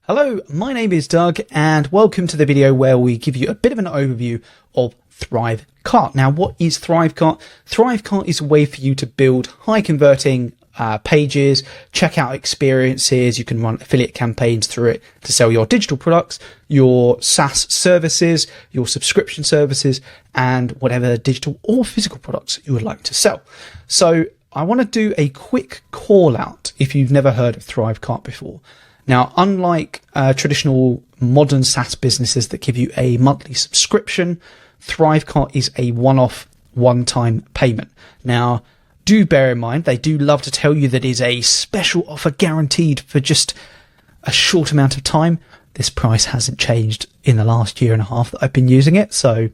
Hello, my name is Doug and welcome to the video where we give you a bit of an overview of ThriveCart. Now, what is ThriveCart? ThriveCart is a way for you to build high converting pages, checkout experiences. You can run affiliate campaigns through it to sell your digital products, your SaaS services, your subscription services, and whatever digital or physical products you would like to sell. So I want to do a quick call out if you've never heard of ThriveCart before. Now, unlike traditional modern SaaS businesses that give you a monthly subscription, ThriveCart is a one-off, one-time payment. Now, do bear in mind, they do love to tell you that it is a special offer guaranteed for just a short amount of time. This price hasn't changed in the last year and a half that I've been using it, so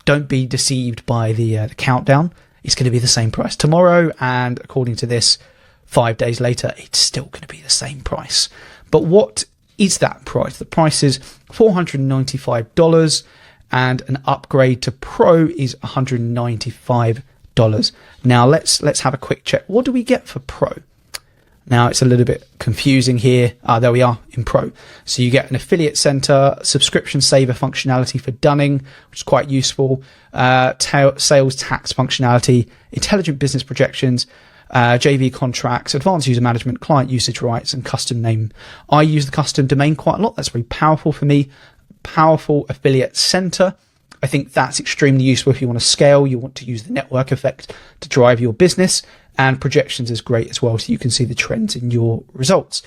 don't be deceived by the countdown. It's going to be the same price tomorrow, and according to this, 5 days later, it's still going to be the same price. But what is that price? The price is $495, and an upgrade to Pro is $195. Now let's have a quick check. What do we get for Pro? Now it's a little bit confusing here. There we are in Pro. So you get an affiliate center, subscription saver functionality for Dunning, which is quite useful, sales tax functionality, intelligent business projections, JV contracts, advanced user management, client usage rights, and custom name. I use the custom domain quite a lot. That's very powerful for me. Powerful affiliate center. I think that's extremely useful if you want to scale, you want to use the network effect to drive your business, and projections is great as well, so you can see the trends in your results.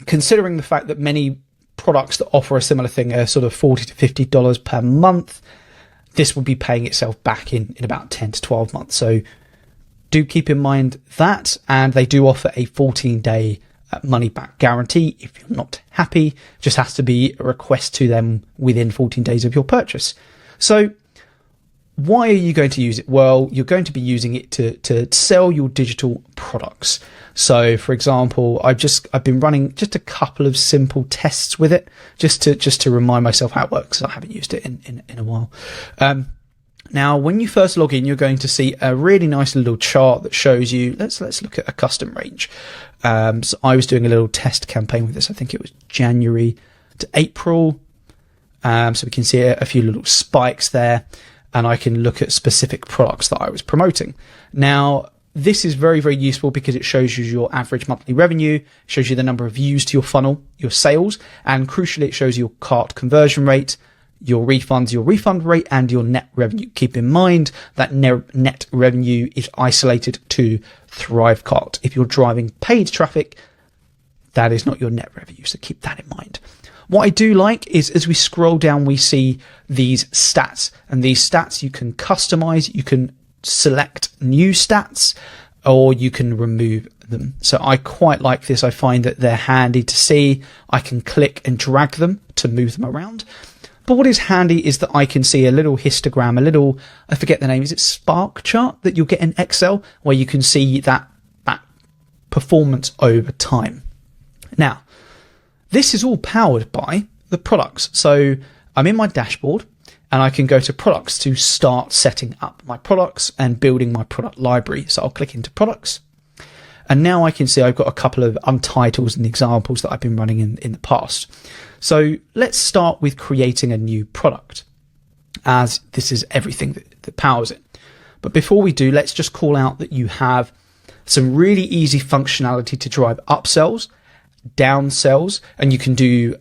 Considering the fact that many products that offer a similar thing are sort of $40 to $50 per month, this will be paying itself back in about 10 to 12 months. So do keep in mind that, and they do offer a 14-day money back guarantee. If you're not happy, just has to be a request to them within 14 days of your purchase. So why are you going to use it? Well, you're going to be using it to sell your digital products. So for example, I've been running just a couple of simple tests with it just to remind myself how it works. I haven't used it in a while. Now, when you first log in, you're going to see a really nice little chart that shows you, let's look at a custom range. So I was doing a little test campaign with this. I think it was January to April. So we can see a few little spikes there, and I can look at specific products that I was promoting. Now, this is very, very useful because it shows you your average monthly revenue, shows you the number of views to your funnel, your sales, and crucially, it shows your cart conversion rate, your refunds, your refund rate, and your net revenue. Keep in mind that net revenue is isolated to ThriveCart. If you're driving paid traffic, that is not your net revenue, so keep that in mind. What I do like is as we scroll down, we see these stats, and these stats you can customize, you can select new stats, or you can remove them. So I quite like this. I find that they're handy to see. I can click and drag them to move them around. But what is handy is that I can see a little histogram, I forget the name, is it Spark chart that you'll get in Excel, where you can see that performance over time. Now, this is all powered by the products. So I'm in my dashboard and I can go to products to start setting up my products and building my product library. So I'll click into products. And now I can see I've got a couple of untitles and examples that I've been running in the past. So let's start with creating a new product, as this is everything that powers it. But before we do, let's just call out that you have some really easy functionality to drive upsells, downsells, and you can do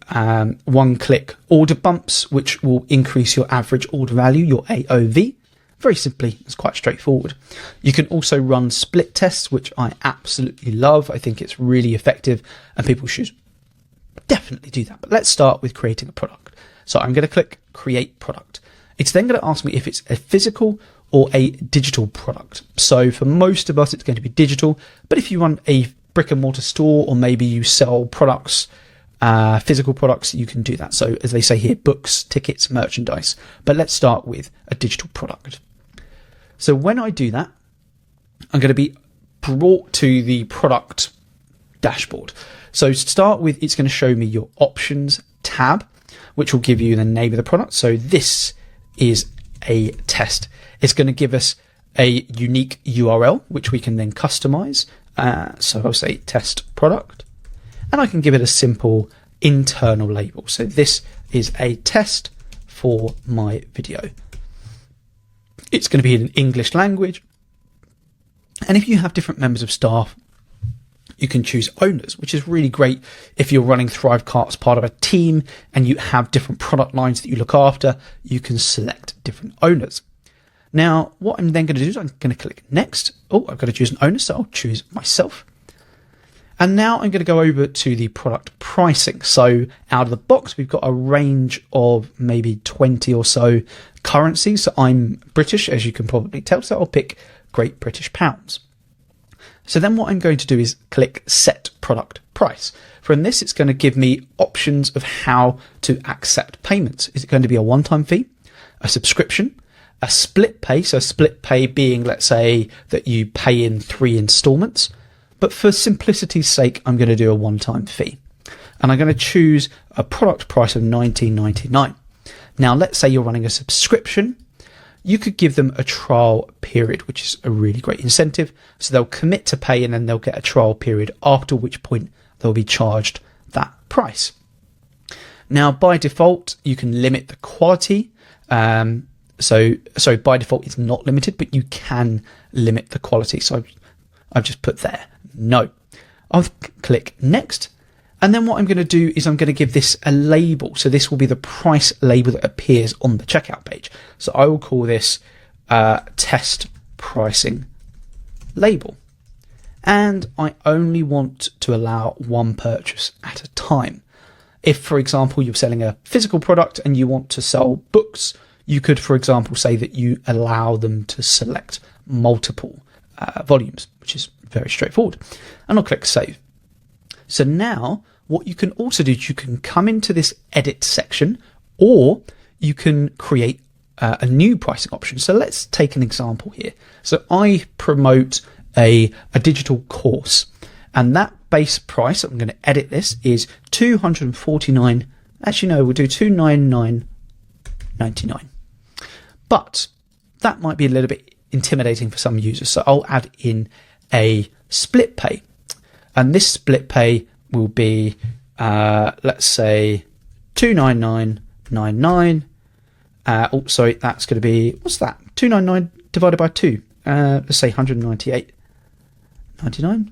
one-click order bumps, which will increase your average order value, your AOV. Very simply, it's quite straightforward. You can also run split tests, which I absolutely love. I think it's really effective and people should definitely do that. But let's start with creating a product. So I'm going to click create product. It's then going to ask me if it's a physical or a digital product. So for most of us, it's going to be digital. But if you run a brick and mortar store, or maybe you sell products, physical products, you can do that. So as they say here, books, tickets, merchandise. But let's start with a digital product. So when I do that, I'm going to be brought to the product dashboard. So to start with, it's going to show me your options tab, which will give you the name of the product. So this is a test. It's going to give us a unique URL, which we can then customize. So I'll say test product. and I can give it a simple internal label. So this is a test for my video. It's going to be in English language. And if you have different members of staff, you can choose owners, which is really great if you're running ThriveCart as part of a team and you have different product lines that you look after. You can select different owners. Now, what I'm then going to do is I'm going to click next. Oh, I've got to choose an owner, so I'll choose myself. And now I'm going to go over to the product pricing. So out of the box, we've got a range of maybe 20 or so currencies. So I'm British, as you can probably tell, so I'll pick Great British Pounds. So then what I'm going to do is click Set Product Price. From this, it's going to give me options of how to accept payments. Is it going to be a one-time fee, a subscription, a split pay? So split pay being, let's say, that you pay in 3 installments. But for simplicity's sake, I'm going to do a one-time fee. And I'm going to choose a product price of $19.99. Now, let's say you're running a subscription. You could give them a trial period, which is a really great incentive. So they'll commit to pay and then they'll get a trial period, after which point they'll be charged that price. Now, by default, you can limit the quality. So by default, it's not limited, but you can limit the quality. So I've just put there, no. I'll click next. And then what I'm going to do is I'm going to give this a label. So this will be the price label that appears on the checkout page. So I will call this test pricing label. And I only want to allow one purchase at a time. If, for example, you're selling a physical product and you want to sell books, you could, for example, say that you allow them to select multiple volumes, which is very straightforward. And I'll click Save. So now what you can also do is you can come into this edit section, or you can create a new pricing option. So let's take an example here. So I promote a digital course, and that base price, I'm going to edit this, is $249. Actually, no, we'll do $299.99. But that might be a little bit intimidating for some users. So I'll add in a split pay. And this split pay will be, let's say, $299.99. Sorry, that's going to be, what's that? 299 divided by 2. Let's say $198.99.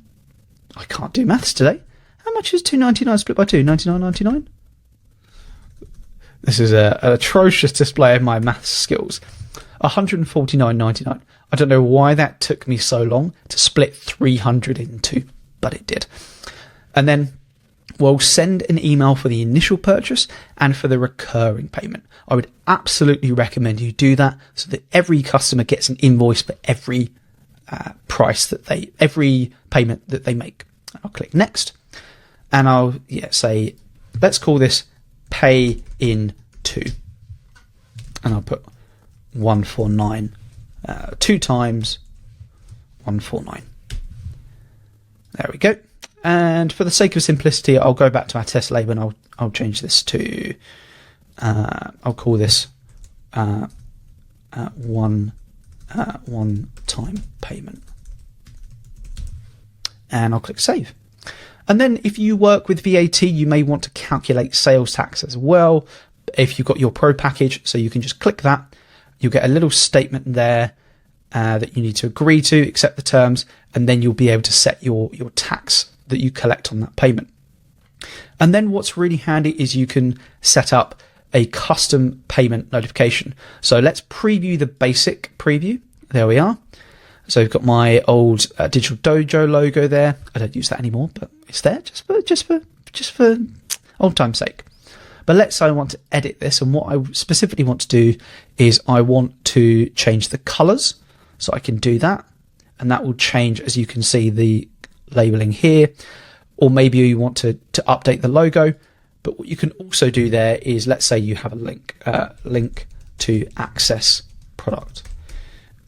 I can't do maths today. How much is 299 split by 2? $99.99? This is an atrocious display of my maths skills. $149.99. I don't know why that took me so long to split 300 in 2, but it did. And then we'll send an email for the initial purchase and for the recurring payment. I would absolutely recommend you do that so that every customer gets an invoice for every every payment that they make. I'll click next, and I'll say, let's call this pay in 2, and I'll put 149 2 times 149. There we go. And for the sake of simplicity, I'll go back to our test label and I'll change this to I'll call this one time payment, and I'll click save. And then if you work with VAT, you may want to calculate sales tax as well if you've got your pro package. So you can just click that. You'll get a little statement there that you need to agree to, accept the terms, and then you'll be able to set your tax that you collect on that payment. And then what's really handy is you can set up a custom payment notification. So let's preview the basic preview. There we are. So we've got my old Digital Dojo logo there. I don't use that anymore, but it's there just for old time's sake. But let's say I want to edit this, and what I specifically want to do is I want to change the colors. So I can do that, and that will change, as you can see, the labeling here. Or maybe you want to update the logo. But what you can also do there is, let's say you have a link to access product.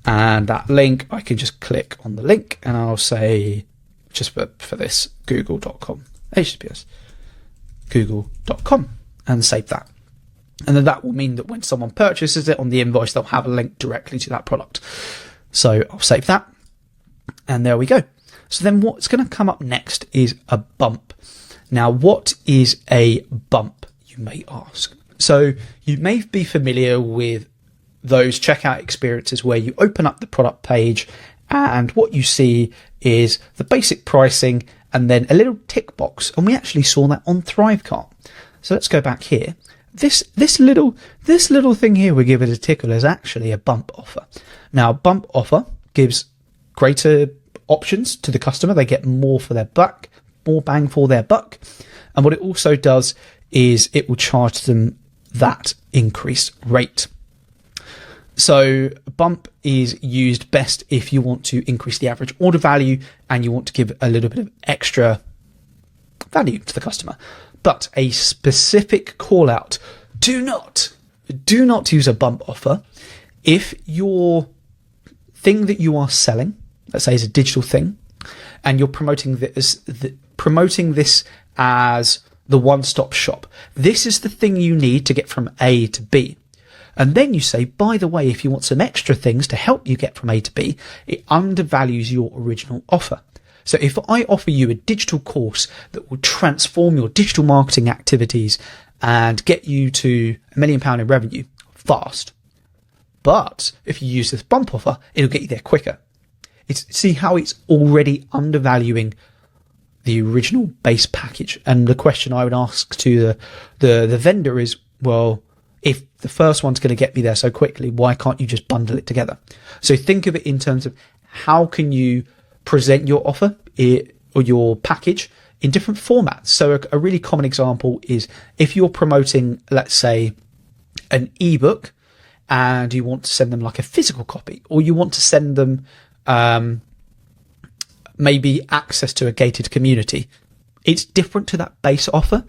And that link, I can just click on the link and I'll say, just for this, google.com, HTTPS, google.com, and save that. And then that will mean that when someone purchases it on the invoice, they'll have a link directly to that product. So I'll save that. And there we go. So then what's going to come up next is a bump. Now, what is a bump, you may ask? So you may be familiar with those checkout experiences where you open up the product page and what you see is the basic pricing and then a little tick box. And we actually saw that on ThriveCart. So let's go back here. This little thing here we give it a tickle is actually a bump offer. Now, bump offer gives greater options to the customer. They get more for their buck, more bang for their buck. And what it also does is it will charge them that increased rate. So bump is used best if you want to increase the average order value and you want to give a little bit of extra value to the customer. But a specific call out, do not use a bump offer if your thing that you are selling, let's say, is a digital thing, and you're promoting this as the one-stop shop. This is the thing you need to get from A to B. And then you say, by the way, if you want some extra things to help you get from A to B, it undervalues your original offer. So if I offer you a digital course that will transform your digital marketing activities and get you to £1 million in revenue fast, but if you use this bump offer, it'll get you there quicker. See how it's already undervaluing the original base package. And the question I would ask to the vendor is, well, if the first one's going to get me there so quickly, why can't you just bundle it together? So think of it in terms of how can you present your offer or your package in different formats. So a really common example is if you're promoting, let's say, an ebook and you want to send them like a physical copy, or you want to send them maybe access to a gated community. It's different to that base offer,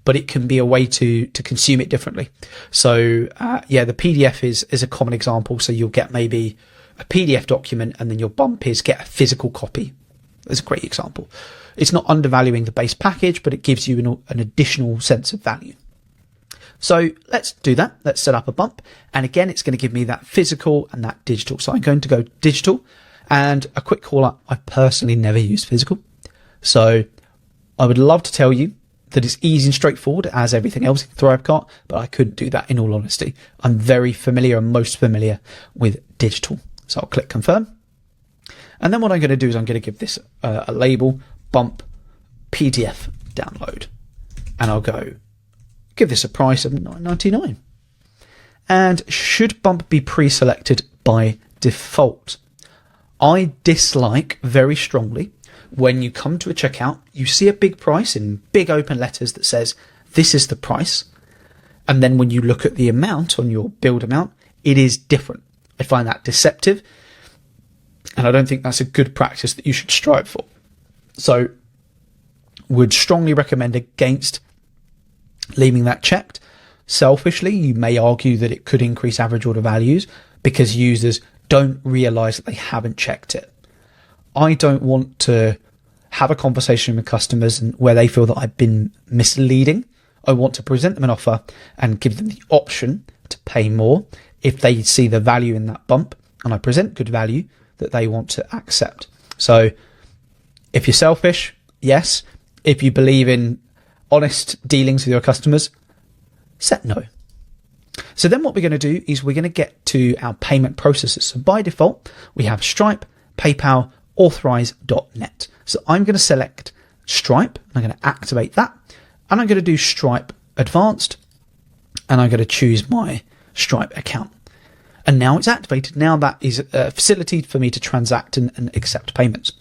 but it can be a way to consume it differently. So the PDF is a common example. So you'll get maybe a PDF document and then your bump is get a physical copy. That's a great example. It's not undervaluing the base package, but it gives you an additional sense of value. So let's do that. Let's set up a bump. And again, it's going to give me that physical and that digital. So I'm going to go digital. And a quick call out, I personally never use physical. So I would love to tell you that it's easy and straightforward as everything else in ThriveCart, but I couldn't do that in all honesty. I'm very familiar and most familiar with digital. So I'll click confirm. And then what I'm going to do is I'm going to give this a label, bump PDF download. And I'll go, give this a price of $9.99. And should bump be pre-selected by default? I dislike very strongly when you come to a checkout, you see a big price in big open letters that says, this is the price. And then when you look at the amount on your build amount, it is different. I find that deceptive. And I don't think that's a good practice that you should strive for. So would strongly recommend against leaving that checked. Selfishly, you may argue that it could increase average order values because users don't realize that they haven't checked it. I don't want to have a conversation with customers and where they feel that I've been misleading. I want to present them an offer and give them the option to pay more if they see the value in that bump, and I present good value that they want to accept. So if you're selfish, yes. If you believe in honest dealings with your customers, set no. So then what we're going to do is we're going to get to our payment processes. So by default, we have Stripe, PayPal, Authorize.net. So I'm going to select Stripe. I'm going to activate that. And I'm going to do Stripe Advanced. And I'm going to choose my Stripe account. And now it's activated. Now that is a facility for me to transact and accept payments.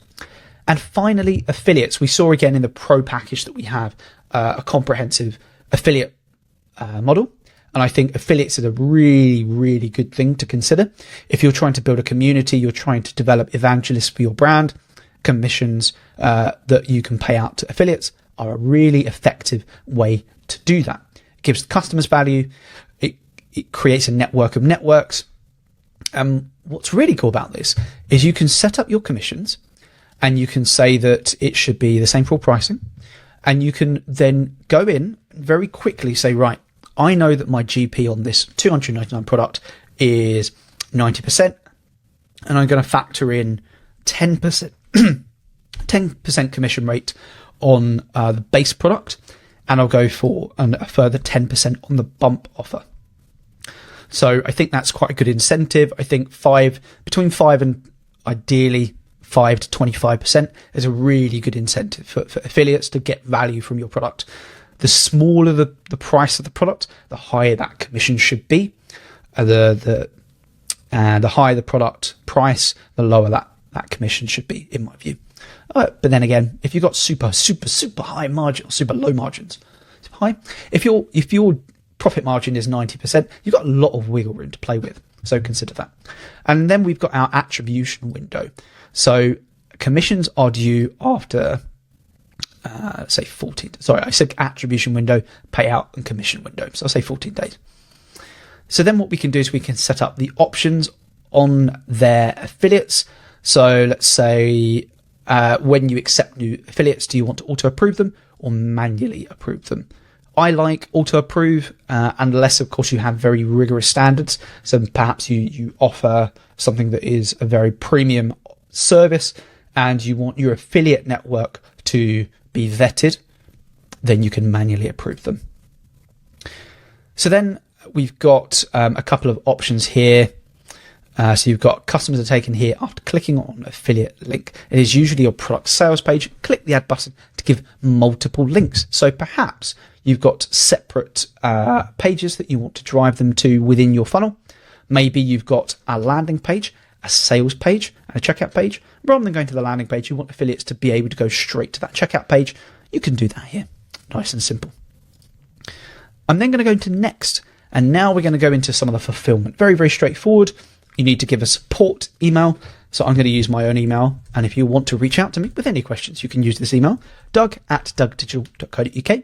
And finally, affiliates. We saw again in the Pro package that we have a comprehensive affiliate model. And I think affiliates is a really, really good thing to consider. If you're trying to build a community, you're trying to develop evangelists for your brand, commissions that you can pay out to affiliates are a really effective way to do that. It gives customers value. It creates a network of networks. What's really cool about this is you can set up your commissions and you can say that it should be the same for all pricing. And you can then go in and very quickly say, right, I know that my GP on this $299 product is 90%, and I'm going to factor in 10%, 10% commission rate on the base product, and I'll go for a further 10% on the bump offer. So I think that's quite a good incentive. I think between 5 and ideally 5 to 25% is a really good incentive for affiliates to get value from your product. The smaller the price of the product, the higher that commission should be. The higher the product price, the lower that commission should be, in my view. But then again, if you've got super high margin or super low margins, if your profit margin is 90%, you've got a lot of wiggle room to play with. So consider that. And then we've got our attribution window. So commissions are due after, say 14. Sorry, I said attribution window, payout and commission window. So I'll say 14 days. So then what we can do is we can set up the options on their affiliates. So let's say when you accept new affiliates, do you want to auto approve them or manually approve them? I like auto approve, unless of course you have very rigorous standards. So perhaps you offer something that is a very premium service and you want your affiliate network to be vetted, then you can manually approve them. So then we've got a couple of options here. So you've got customers are taken here after clicking on affiliate link. It is usually your product sales page. Click the add button to give multiple links. So perhaps you've got separate pages that you want to drive them to within your funnel. Maybe you've got a landing page, a sales page, and a checkout page. Rather than going to the landing page, you want affiliates to be able to go straight to that checkout page. You can do that here. Nice and simple. I'm then going to go into next. And now we're going to go into some of the fulfillment. Very, very straightforward. You need to give a support email. So I'm going to use my own email. And if you want to reach out to me with any questions, you can use this email, doug@dougdigital.co.uk.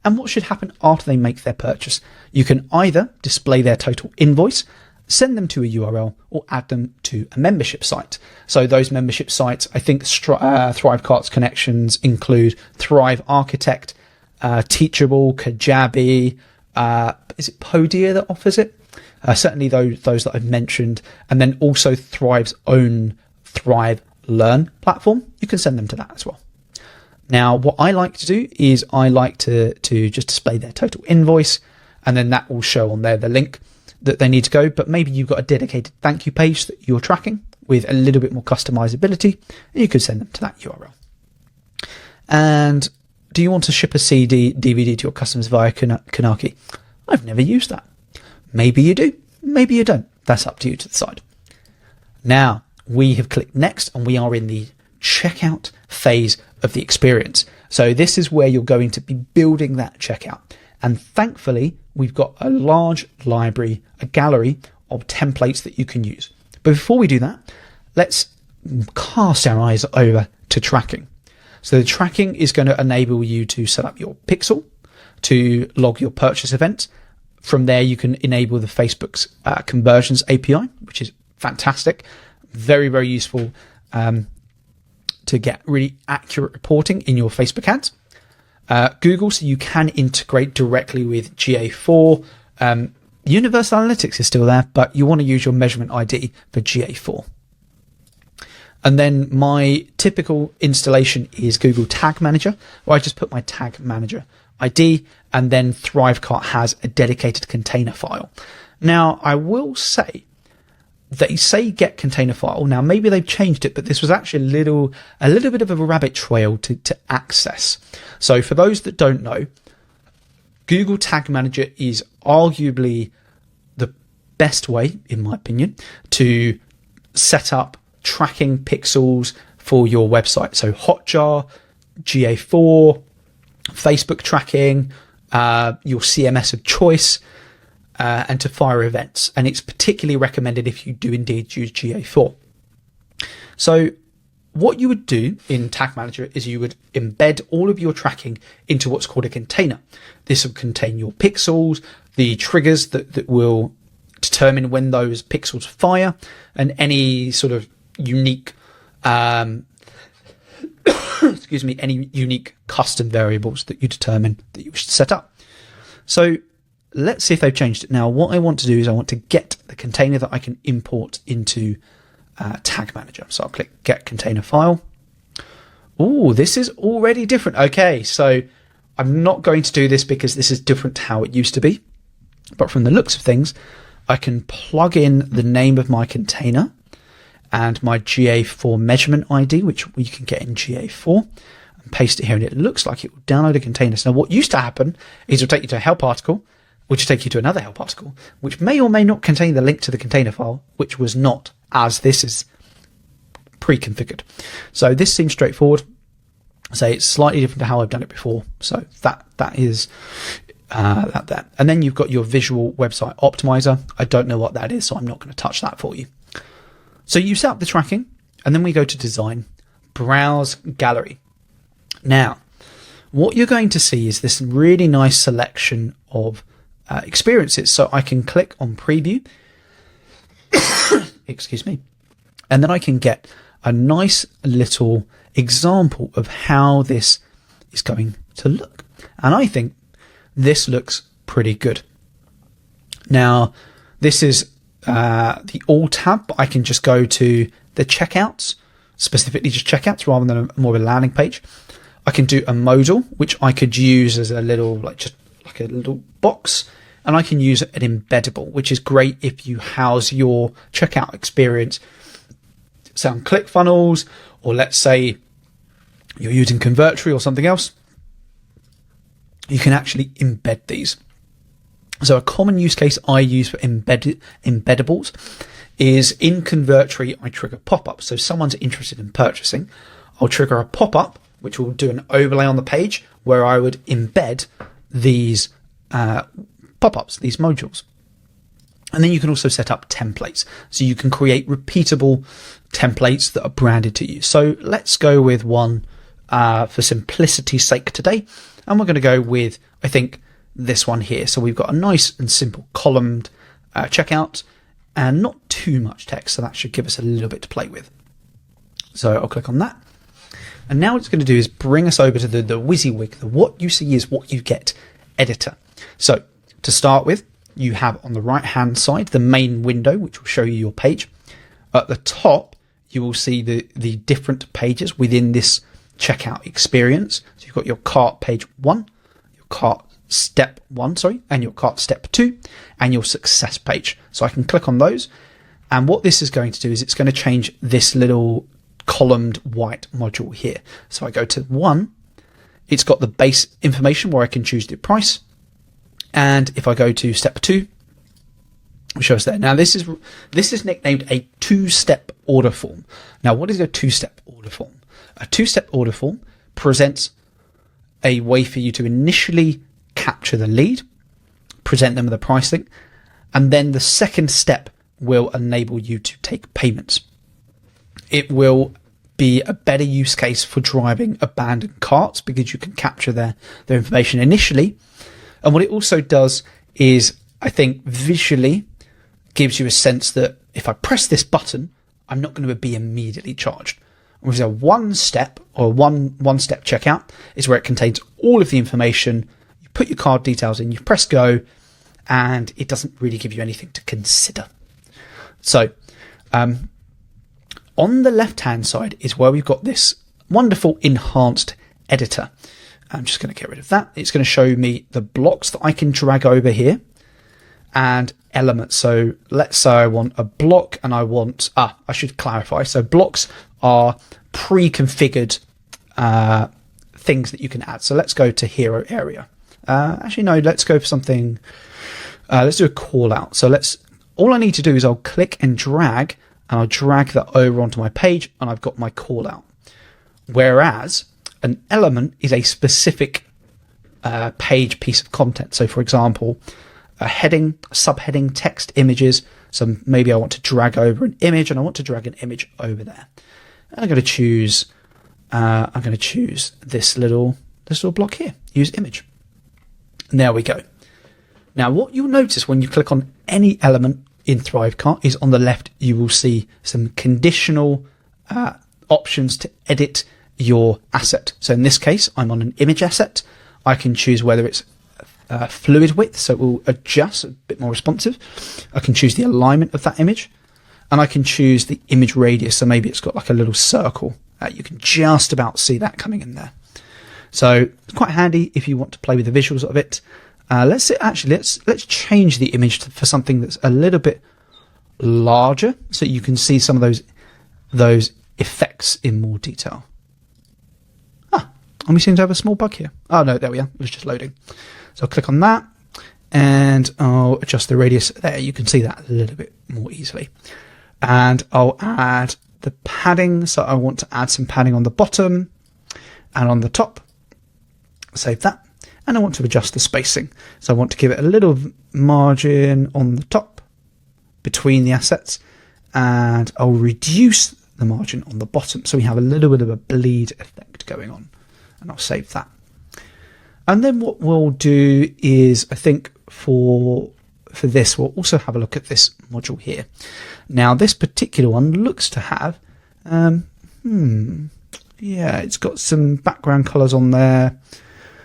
And what should happen after they make their purchase? You can either display their total invoice, send them to a URL, or add them to a membership site. So those membership sites, I think ThriveCart's connections include Thrive Architect, Teachable, Kajabi, is it Podia that offers it? Certainly those that I've mentioned, and then also Thrive's own Thrive Learn platform. You can send them to that as well. Now, what I like to do is I like to just display their total invoice, and then that will show on there the link that they need to go. But maybe you've got a dedicated thank you page that you're tracking with a little bit more customizability, and you could send them to that URL. And do you want to ship a CD, DVD to your customers via Kanaki? I've never used that. Maybe you do, maybe you don't. That's up to you to decide. Now, we have clicked next and we are in the checkout phase of the experience. So this is where you're going to be building that checkout. And thankfully, we've got a large library, a gallery of templates that you can use. But before we do that, let's cast our eyes over to tracking. So the tracking is going to enable you to set up your pixel, to log your purchase event. From there, you can enable the Facebook's conversions API, which is fantastic. Very, very useful to get really accurate reporting in your Facebook ads. Google, so you can integrate directly with GA4. Universal Analytics is still there, but you want to use your measurement ID for GA4. And then my typical installation is Google Tag Manager, where I just put my Tag Manager ID, and then ThriveCart has a dedicated container file. Now, I will say, they say get container file. Now, maybe they've changed it, but this was actually a little bit of a rabbit trail to access. So for those that don't know, Google Tag Manager is arguably the best way, in my opinion, to set up tracking pixels for your website. So Hotjar, GA4, Facebook tracking, your CMS of choice, and to fire events. And it's particularly recommended if you do indeed use GA4. So what you would do in Tag Manager is you would embed all of your tracking into what's called a container. This will contain your pixels, the triggers that will determine when those pixels fire, and any sort of unique any unique custom variables that you determine that you should set up. So let's see if they've changed it. Now, what I want to do is I want to get the container that I can import into Tag Manager. So I'll click Get Container File. Oh, this is already different. Okay, so I'm not going to do this because this is different to how it used to be. But from the looks of things, I can plug in the name of my container and my GA4 measurement ID, which you can get in GA4, and paste it here, and it looks like it will download a container. So now what used to happen is it will take you to a help article, which will take you to another help article, which may or may not contain the link to the container file, which was not, as this is pre-configured. So this seems straightforward. So it's slightly different to how I've done it before. So that is that. And then you've got your visual website optimizer. I don't know what that is, so I'm not going to touch that for you. So you set up the tracking, and then we go to design, browse gallery. Now, what you're going to see is this really nice selection of experiences. So I can click on preview, excuse me, and then I can get a nice little example of how this is going to look. And I think this looks pretty good. Now, this is the all tab, but I can just go to the checkouts, specifically just checkouts rather than more of a landing page. I can do a modal, which I could use as a little, just like a little box. And I can use an embeddable, which is great if you house your checkout experience, say on ClickFunnels, or let's say you're using Convertry or something else. You can actually embed these. So a common use case I use for embeddables is in Convertry, I trigger pop-ups. So if someone's interested in purchasing, I'll trigger a pop-up, which will do an overlay on the page where I would embed these pop-ups, these modules. And then you can also set up templates. So you can create repeatable templates that are branded to you. So let's go with one for simplicity's sake today. And we're going to go with, I think, this one here. So we've got a nice and simple columned checkout and not too much text. So that should give us a little bit to play with. So I'll click on that. And now what it's going to do is bring us over to the WYSIWYG, the what you see is what you get editor. So to start with, you have on the right hand side the main window, which will show you your page. At the top, you will see the different pages within this checkout experience. So you've got your cart page 1, your cart step 1, and your cart step 2, and your success page. So I can click on those. And what this is going to do is it's going to change this little columned white module here. So I go to 1, it's got the base information where I can choose the price. And if I go to step 2, it shows there. Now this is nicknamed a 2-step order form. Now what is a 2-step order form? A 2-step order form presents a way for you to initially capture the lead, present them with a price link, and then the second step will enable you to take payments. It will be a better use case for driving abandoned carts because you can capture their information initially. And what it also does is, I think, visually gives you a sense that if I press this button, I'm not going to be immediately charged. Whereas a one-step or one-step checkout is where it contains all of the information. You put your card details in, you press go, and it doesn't really give you anything to consider. So on the left-hand side is where we've got this wonderful enhanced editor. I'm just going to get rid of that. It's going to show me the blocks that I can drag over here and elements. So let's say I want a block and I want, I should clarify. So blocks are pre-configured things that you can add. So let's go to hero area. Actually, no, let's go for something. Let's do a call out. So all I need to do is I'll click and drag, and I'll drag that over onto my page, and I've got my call out. Whereas an element is a specific page piece of content. So for example, a heading, a subheading, text, images. So maybe I want to drag over an image, and I want to drag an image over there. And I'm going to choose this little block here. Use image. And there we go. Now, what you'll notice when you click on any element in ThriveCart is on the left, you will see some conditional options to edit your asset. So in this case, I'm on an image asset. I can choose whether it's fluid width, so it will adjust, a bit more responsive. I can choose the alignment of that image, and I can choose the image radius. So maybe it's got like a little circle You can just about see that coming in there. So it's quite handy if you want to play with the visuals of it. Let's change the image for something that's a little bit larger, so you can see some of those effects in more detail. And we seem to have a small bug here. Oh no, there we are. It was just loading. So I'll click on that, and I'll adjust the radius there. You can see that a little bit more easily. And I'll add the padding. So I want to add some padding on the bottom and on the top. Save that. And I want to adjust the spacing. So I want to give it a little margin on the top between the assets, and I'll reduce the margin on the bottom. So we have a little bit of a bleed effect going on, and I'll save that. And then what we'll do is, I think for this, we'll also have a look at this module here. Now, this particular one looks to have, it's got some background colors on there.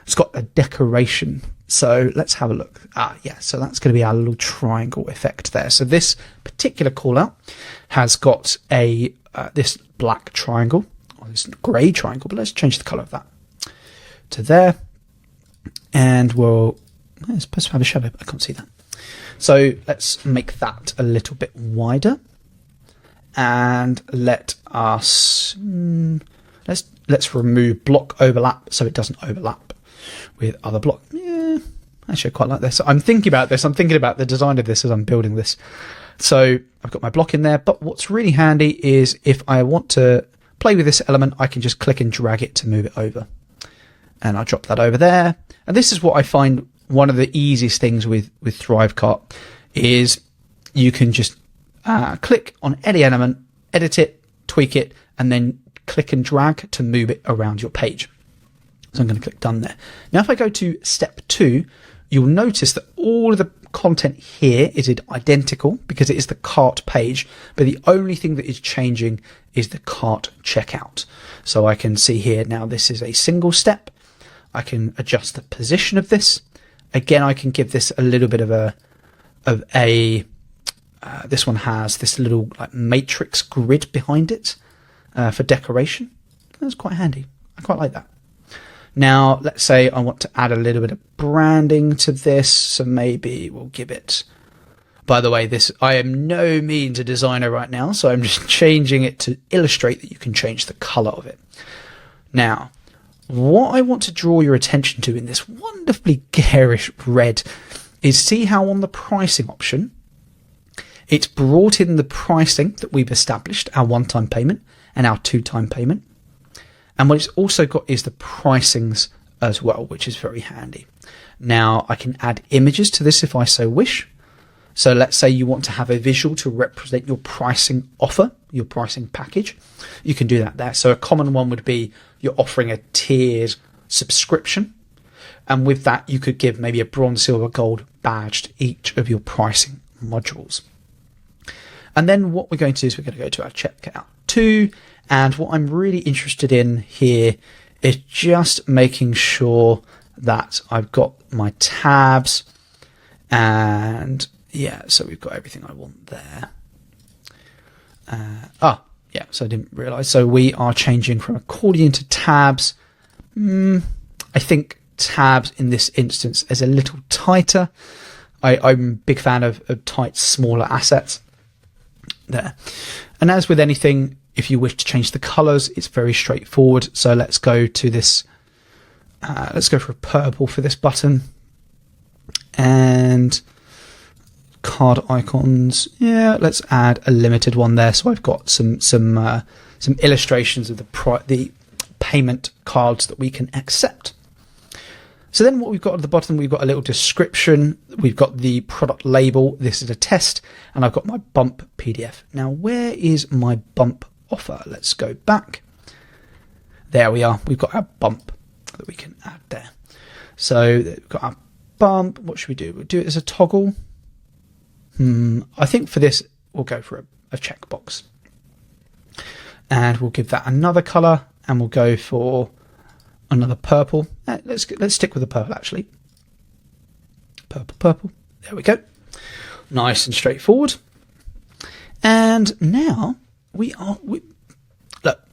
It's got a decoration. So let's have a look. So that's going to be our little triangle effect there. So this particular callout has got this black triangle, or this grey triangle, but let's change the color of that to there. And it's supposed to have a shadow, but I can't see that. So let's make that a little bit wider, and let us let's remove block overlap so it doesn't overlap with other block. Actually, I quite like this. I'm thinking about this. I'm thinking about the design of this as I'm building this. So I've got my block in there, but what's really handy is if I want to play with this element, I can just click and drag it to move it over. And I'll drop that over there. And this is what I find one of the easiest things with ThriveCart is you can just click on any element, edit it, tweak it, and then click and drag to move it around your page. So I'm going to click done there. Now, if I go to step 2, you'll notice that all of the content here is identical because it is the cart page, but the only thing that is changing is the cart checkout. So I can see here now this is a single step. I can adjust the position of this. Again, I can give this a little bit of this one has this little like matrix grid behind it for decoration. That's quite handy. I quite like that. Now, let's say I want to add a little bit of branding to this, so maybe we'll give it... By the way, I am no means a designer right now, so I'm just changing it to illustrate that you can change the colour of it. Now, what I want to draw your attention to in this wonderfully garish red is see how on the pricing option, it's brought in the pricing that we've established, our one-time payment and our two-time payment. And what it's also got is the pricings as well, which is very handy. Now, I can add images to this if I so wish. So let's say you want to have a visual to represent your pricing offer, your pricing package. You can do that there. So a common one would be you're offering a tiered subscription. And with that, you could give maybe a bronze, silver, gold badge to each of your pricing modules. And then what we're going to do is we're going to go to our checkout 2. And what I'm really interested in here is just making sure that I've got my tabs, and so we've got everything I want there. So I didn't realize. So we are changing from accordion to tabs. I think tabs in this instance is a little tighter. I'm a big fan of tight, smaller assets there. And as with anything, if you wish to change the colors, it's very straightforward. So let's go to this. Let's go for a purple for this button, and card icons. Yeah, let's add a limited one there. So I've got some illustrations of the payment cards that we can accept. So then what we've got at the bottom, we've got a little description. We've got the product label. This is a test, and I've got my bump PDF. Now, where is my bump offer? Let's go back. There we are. We've got our bump that we can add there. So we've got our bump. What should we do? We'll do it as a toggle. I think for this, we'll go for a checkbox. And we'll give that another color, and we'll go for another purple. Let's stick with the purple, actually. Purple. There we go. Nice and straightforward. And now look,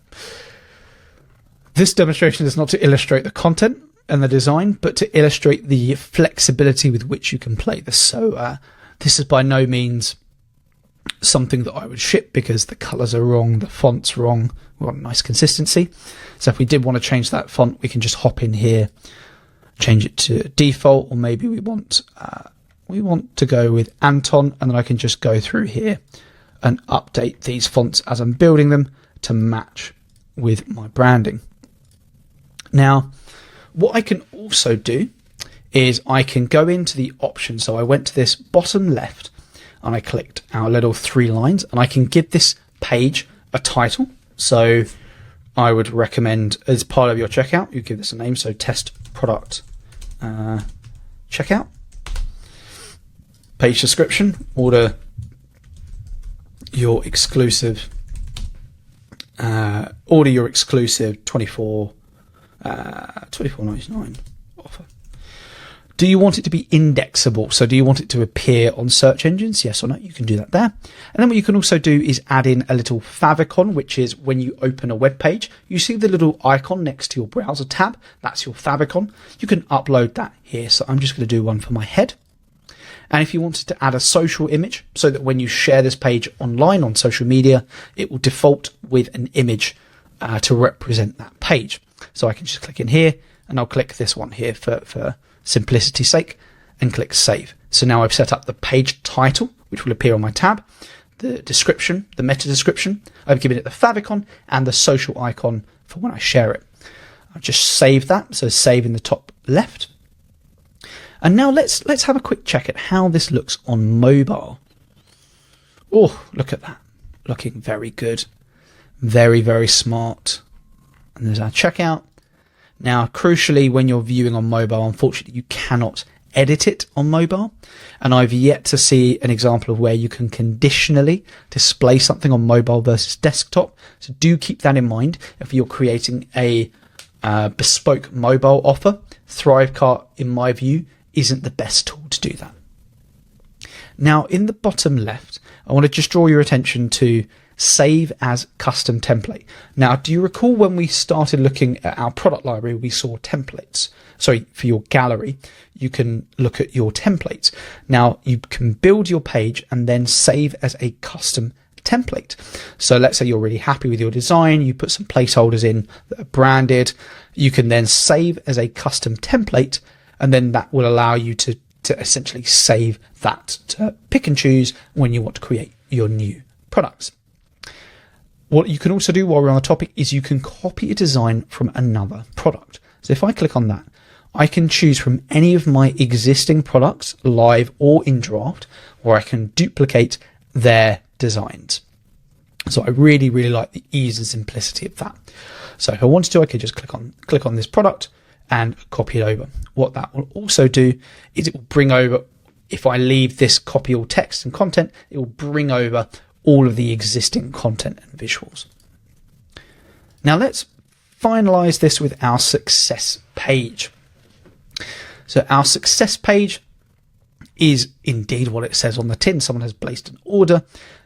This demonstration is not to illustrate the content and the design, but to illustrate the flexibility with which you can play this. So this is by no means something that I would ship because the colors are wrong, the font's wrong. We want nice consistency. So if we did want to change that font, we can just hop in here, change it to default, or maybe we want to go with Anton, and then I can just go through here and update these fonts as I'm building them to match with my branding. Now, what I can also do is I can go into the options. So I went to this bottom left and I clicked our little 3 lines, and I can give this page a title. So I would recommend, as part of your checkout, you give this a name. So test product checkout, page description, order your exclusive 24.99 offer. Do you want it to be indexable? So do you want it to appear on search engines? Yes or no? You can do that there. And then what you can also do is add in a little favicon, which is when you open a web page, you see the little icon next to your browser tab. That's your favicon. You can upload that here. So I'm just going to do one for my head. And if you wanted to add a social image so that when you share this page online on social media, it will default with an image to represent that page. So I can just click in here, and I'll click this one here for simplicity's sake, and click save. So now I've set up the page title, which will appear on my tab, the description, the meta description. I've given it the favicon and the social icon for when I share it. I'll just save that. So save in the top left. And now let's have a quick check at how this looks on mobile. Oh, look at that. Looking very good. Very, very smart. And there's our checkout. Now, crucially, when you're viewing on mobile, unfortunately, you cannot edit it on mobile. And I've yet to see an example of where you can conditionally display something on mobile versus desktop. So do keep that in mind if you're creating a bespoke mobile offer. ThriveCart, in my view, isn't the best tool to do that. Now, in the bottom left, I want to just draw your attention to save as custom template. Now, do you recall when we started looking at our product library, we saw templates? Sorry, for your gallery, you can look at your templates. Now, you can build your page and then save as a custom template. So let's say you're really happy with your design, you put some placeholders in that are branded, you can then save as a custom template, and then that will allow you to essentially save that to pick and choose when you want to create your new products. What you can also do while we're on the topic is you can copy a design from another product. So if I click on that, I can choose from any of my existing products, live or in draft, or I can duplicate their designs. So I really, really like the ease and simplicity of that. So if I wanted to, I could just click on this product and copy it over. What that will also do is it will bring over, if I leave this copy all text and content, it will bring over all of the existing content and visuals. Now let's finalize this with our success page. So our success page is indeed what it says on the tin. Someone has placed an order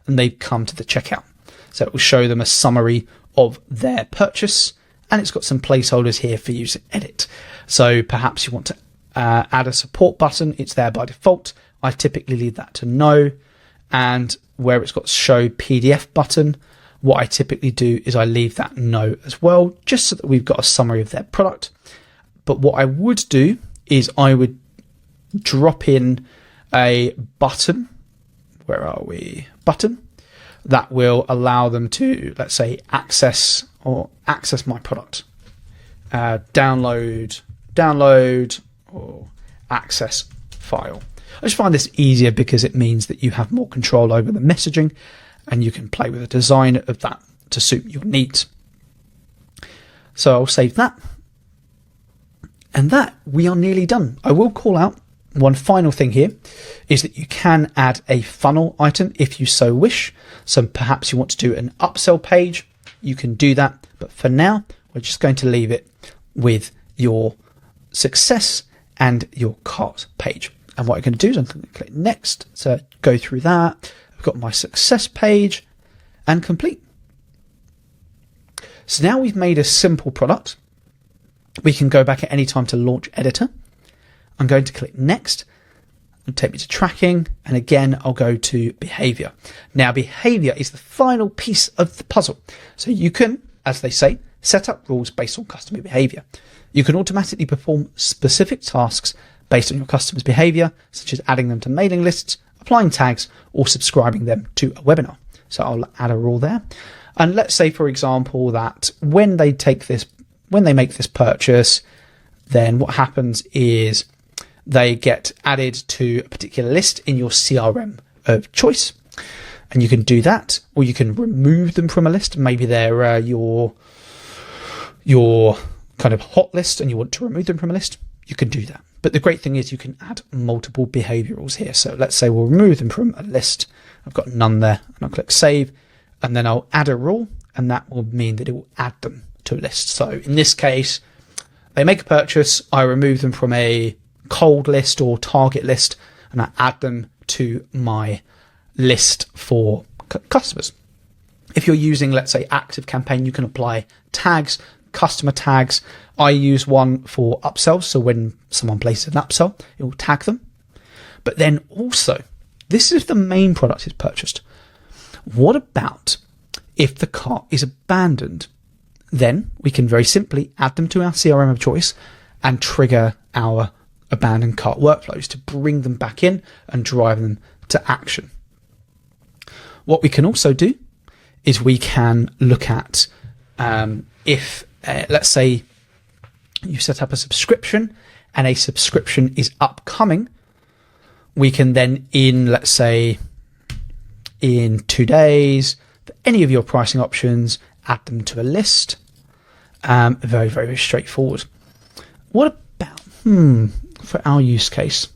and they've come to the checkout. So it will show them a summary of their purchase, and it's got some placeholders here for you to edit. So perhaps you want to add a support button. It's there by default. I typically leave that to no. And where it's got show PDF button, what I typically do is I leave that no as well, just so that we've got a summary of their product. But what I would do is I would drop in a button. Where are we? Button that will allow them to, let's say, access my product, download or access file. I just find this easier because it means that you have more control over the messaging and you can play with the design of that to suit your needs. So I'll save that. And that, we are nearly done. I will call out one final thing here is that you can add a funnel item if you so wish. So perhaps you want to do an upsell page, you can do that. But for now, we're just going to leave it with your success and your cart page. And what I'm going to do is I'm going to click next to go through that. I've got my success page and complete. So now we've made a simple product We can go back at any time to launch editor. I'm going to click next. It'll take me to tracking. And again, I'll go to behavior. Now, behavior is the final piece of the puzzle. So you can, as they say, set up rules based on customer behavior. You can automatically perform specific tasks based on your customer's behavior, such as adding them to mailing lists, applying tags, or subscribing them to a webinar. So I'll add a rule there. And let's say, for example, that when they make this purchase, then what happens is they get added to a particular list in your CRM of choice. And you can do that, or you can remove them from a list. Maybe they're your kind of hot list and you want to remove them from a list. You can do that. But the great thing is you can add multiple behaviorals here. So let's say we'll remove them from a list. I've got none there, and I'll click save, and then I'll add a rule, and that will mean that it will add them to a list. So in this case, they make a purchase, I remove them from a cold list or target list, and I add them to my list for customers. If you're using, let's say, ActiveCampaign, you can apply tags, customer tags. I use one for upsells, so when someone places an upsell, it will tag them. But then also, this is if the main product is purchased. What about if the cart is abandoned? Then we can very simply add them to our CRM of choice and trigger our abandoned cart workflows to bring them back in and drive them to action. What we can also do is we can look at if, let's say, you set up a subscription and a subscription is upcoming, we can then let's say, in 2 days, for any of your pricing options, add them to a list. Very, very straightforward. What about, for our use case?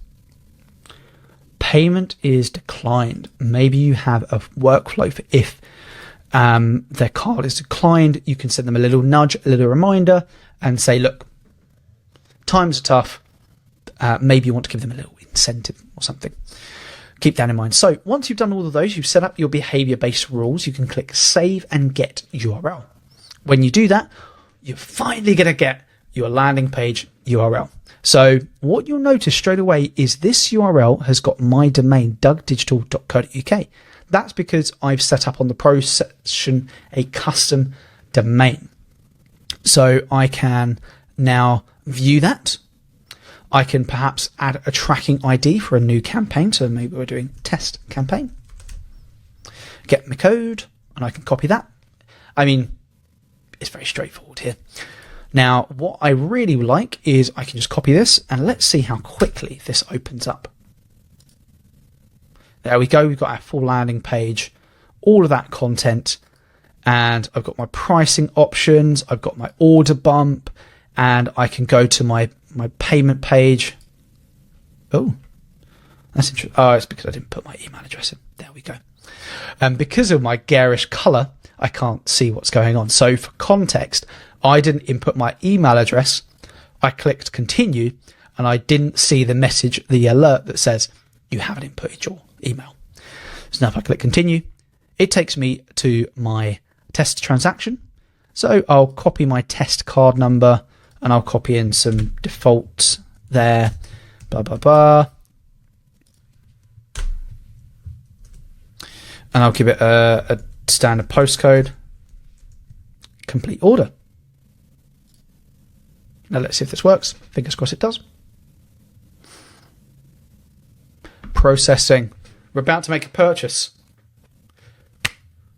Payment is declined. Maybe you have a workflow for if their card is declined, you can send them a little nudge, a little reminder, and say, look, times are tough. Maybe you want to give them a little incentive or something. Keep that in mind. So once you've done all of those, you've set up your behavior-based rules, you can click Save and Get URL. When you do that, you're finally going to get your landing page URL. So what you'll notice straight away is this URL has got my domain, dougdigital.co.uk. That's because I've set up on the Pro section a custom domain. So I can now view that. I can perhaps add a tracking ID for a new campaign. So maybe we're doing test campaign. Get my code, and I can copy that. I mean, it's very straightforward here. Now, what I really like is I can just copy this, and let's see how quickly this opens up. There we go. We've got our full landing page, all of that content, and I've got my pricing options. I've got my order bump, and I can go to my payment page. Oh, that's interesting. Oh, it's because I didn't put my email address in. There we go. And because of my garish color, I can't see what's going on. So for context, I didn't input my email address. I clicked continue, and I didn't see the message, the alert that says you haven't inputted your email. So now if I click continue, it takes me to my test transaction. So I'll copy my test card number, and I'll copy in some defaults there, blah, blah, blah. And I'll give it a standard postcode, complete order. Now let's see if this works. Fingers crossed it does. Processing. We're about to make a purchase.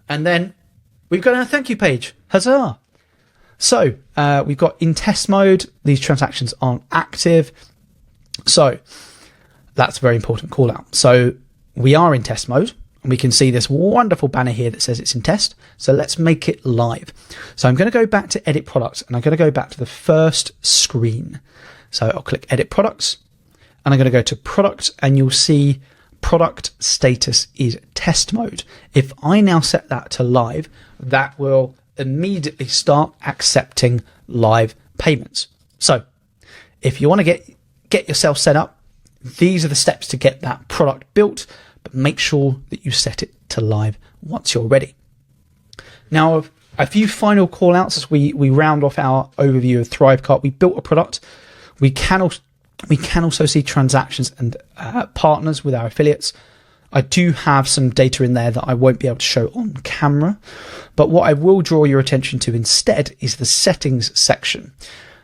And then we've got our thank you page. Huzzah! So we've got in test mode. These transactions aren't active. So that's a very important call out. So we are in test mode, and we can see this wonderful banner here that says it's in test. So let's make it live. So I'm going to go back to edit products, and I'm going to go back to the first screen. So I'll click edit products, and I'm going to go to product, and you'll see product status is test mode. If I now set that to live, that will immediately start accepting live payments. So if you want to get yourself set up, these are the steps to get that product built, but make sure that you set it to live once you're ready. Now, a few final call outs as we round off our overview of ThriveCart. We built a product. We can also see transactions and partners with our affiliates. I do have some data in there that I won't be able to show on camera, but what I will draw your attention to instead is the settings section.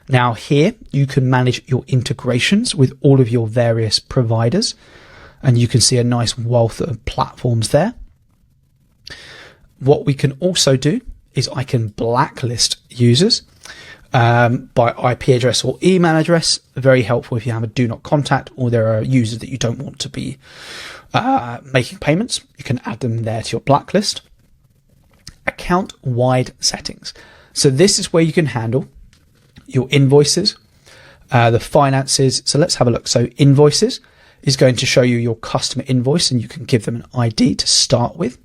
Now here you can manage your integrations with all of your various providers, and you can see a nice wealth of platforms there. What we can also do is I can blacklist users by IP address or email address. Very helpful if you have a do not contact or there are users that you don't want to be making payments. You can add them there to your blacklist. Account wide settings. So this is where you can handle your invoices, the finances. So let's have a look. So invoices is going to show you your customer invoice, and you can give them an ID to start with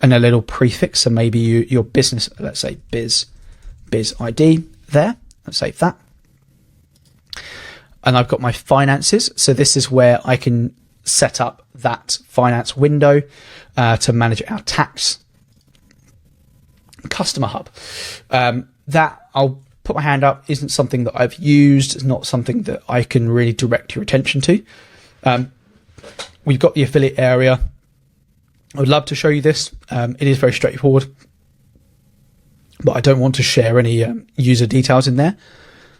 and a little prefix. So maybe your business, let's say biz ID there. Let's save that. And I've got my finances. So this is where I can set up that finance window to manage our tax. Customer hub. That I'll put my hand up, isn't something that I've used. It's not something that I can really direct your attention to. We've got the affiliate area. I would love to show you this. It is very straightforward, but I don't want to share any user details in there.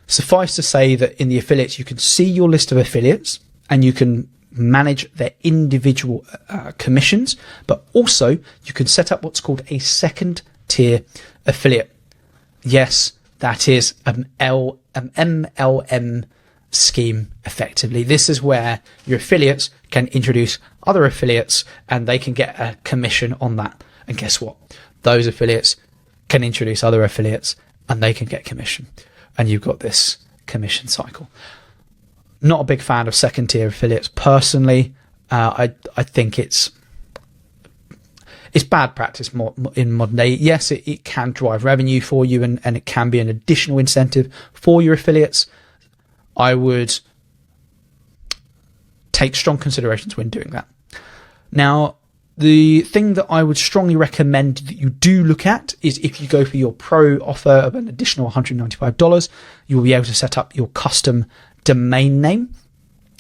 Suffice to say that in the affiliates, you can see your list of affiliates and you can manage their individual commissions, but also you can set up what's called a second tier affiliate. Yes, that is an MLM scheme effectively. This is where your affiliates can introduce other affiliates and they can get a commission on that. And guess what? Those affiliates can introduce other affiliates and they can get commission. And you've got this commission cycle. Not a big fan of second tier affiliates personally. I think it's bad practice in modern day. Yes, it can drive revenue for you and it can be an additional incentive for your affiliates. I would take strong considerations when doing that. Now, the thing that I would strongly recommend that you do look at is if you go for your pro offer of an additional $195, you will be able to set up your custom domain name.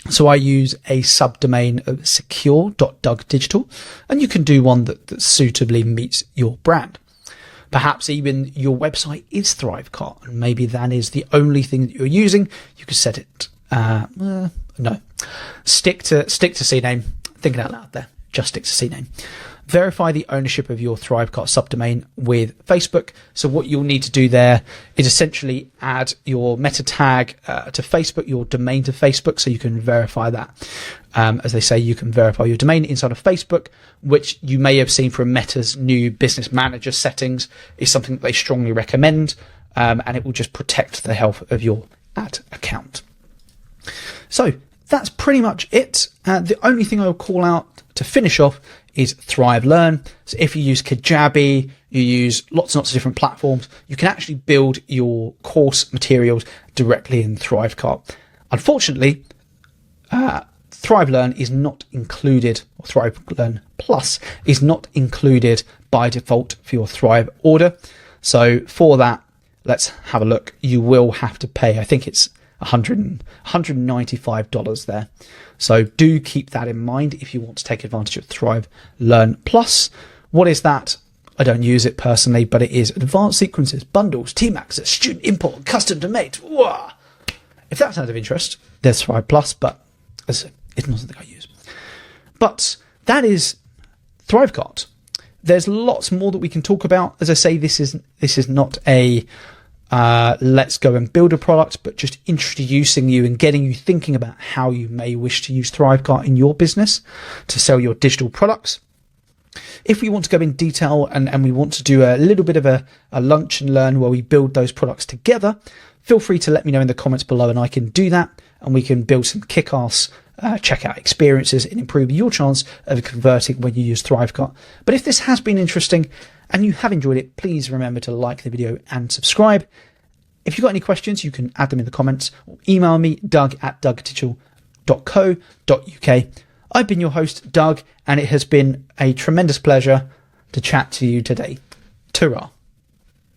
So I use a subdomain of secure.dougdigital, and you can do one that suitably meets your brand. Perhaps even your website is ThriveCart, and maybe that is the only thing that you're using. You could set it. No, stick to CNAME. Thinking out loud there. Just stick to CNAME. Verify the ownership of your ThriveCart subdomain with Facebook. So what you'll need to do there is essentially add your meta tag to Facebook, your domain to Facebook, so you can verify that. As they say, you can verify your domain inside of Facebook, which you may have seen from Meta's new business manager settings, is something that they strongly recommend, and it will just protect the health of your ad account. So that's pretty much it. The only thing I will call out to finish off is ThriveLearn. So if you use Kajabi, you use lots and lots of different platforms, you can actually build your course materials directly in ThriveCart. Unfortunately, ThriveLearn is not included, or ThriveLearn Plus is not included by default for your Thrive order. So for that, let's have a look. You will have to pay, I think it's $195 there. So do keep that in mind if you want to take advantage of ThriveLearn Plus. What is that? I don't use it personally, but it is advanced sequences, bundles, Tmax, student import, custom domain. Whoa. If that sounds of interest, there's Thrive Plus, but as I said, it's not something I use. But that is ThriveCart. There's lots more that we can talk about. As I say, this is not a let's go and build a product, but just introducing you and getting you thinking about how you may wish to use ThriveCart in your business to sell your digital products. If we want to go in detail and we want to do a little bit of a lunch and learn where we build those products together, feel free to let me know in the comments below and I can do that, and we can build some kick-ass checkout experiences and improve your chance of converting when you use ThriveCart. But if this has been interesting and you have enjoyed it, please remember to like the video and subscribe. If you've got any questions, you can add them in the comments or email me, doug@dougdigital.co.uk. I've been your host, Doug, and it has been a tremendous pleasure to chat to you today. Ta-ra.